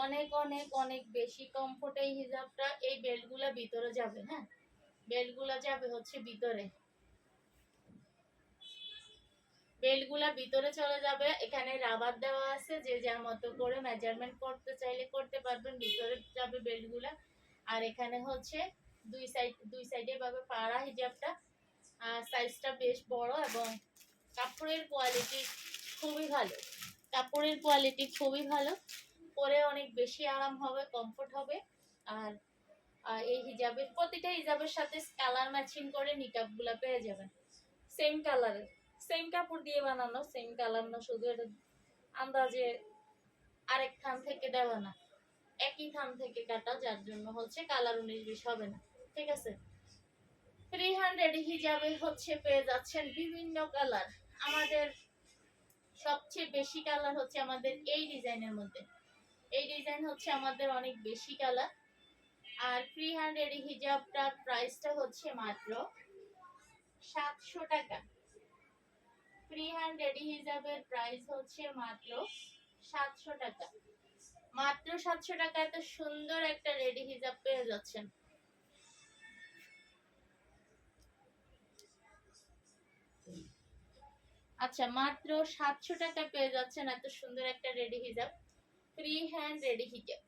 অনেক অনেক অনেক বেশি কমফোর্ট এই হিজাবটা। এই বেল্টগুলা ভিতরে যাবে, হ্যাঁ বেল্টগুলা যাবে হচ্ছে ভিতরে, বেল্টগুলা ভিতরে চলে যাবে। এখানে রাবার দেওয়া আছে, যে যার মতো করে মেজারমেন্ট করতে চাইলে করতে পারবেন। ভিতরে যাবে বেল্টগুলা। আর এখানে হচ্ছে দুই সাইডে ভাবে পাড়া হিজাবটা। সাইজটা বেশ বড় এবং কাপড়ের কোয়ালিটি খুবই ভালো। কাপড়ের কোয়ালিটি খুবই ভালো, পরে অনেক বেশি আরাম হবে, কমফোর্ট হবে। আর এই হিজাবের প্রতিটা হিজাবের সাথে কালার ম্যাচিং করে নিকাবগুলা পেয়ে যাবেন সেম কালারের। সেম কাপড় দিয়ে বানানো, সেম কালার না, শুধু এটা আন্দাজে আরেক থান থেকে দেওয়া না, একই থান থেকে কাটা, যার জন্য হচ্ছে কালার 19-20 হবে না। ঠিক আছে, 300 হিজাবে হচ্ছে পেয়ে যাচ্ছেন বিভিন্ন কালার। আমাদের সবচেয়ে বেশি কালার হচ্ছে আমাদের এই ডিজাইনের মধ্যে। এই ডিজাইন হচ্ছে আমাদের অনেক বেশি কালার। আর 300 হিজাবটার প্রাইসটা হচ্ছে মাত্র 700 টাকা। 300 হিজাবের প্রাইস হচ্ছে মাত্র 700 টাকা। মাত্র 700 টাকা এত সুন্দর একটা রেডি হিজাব পেয়ে যাচ্ছেন। আচ্ছা, মাত্র 700 টাকা পেয়ে যাচ্ছেন এত সুন্দর একটা রেডি হিজাব, ফ্রি হ্যান্ড রেডি হিজাব।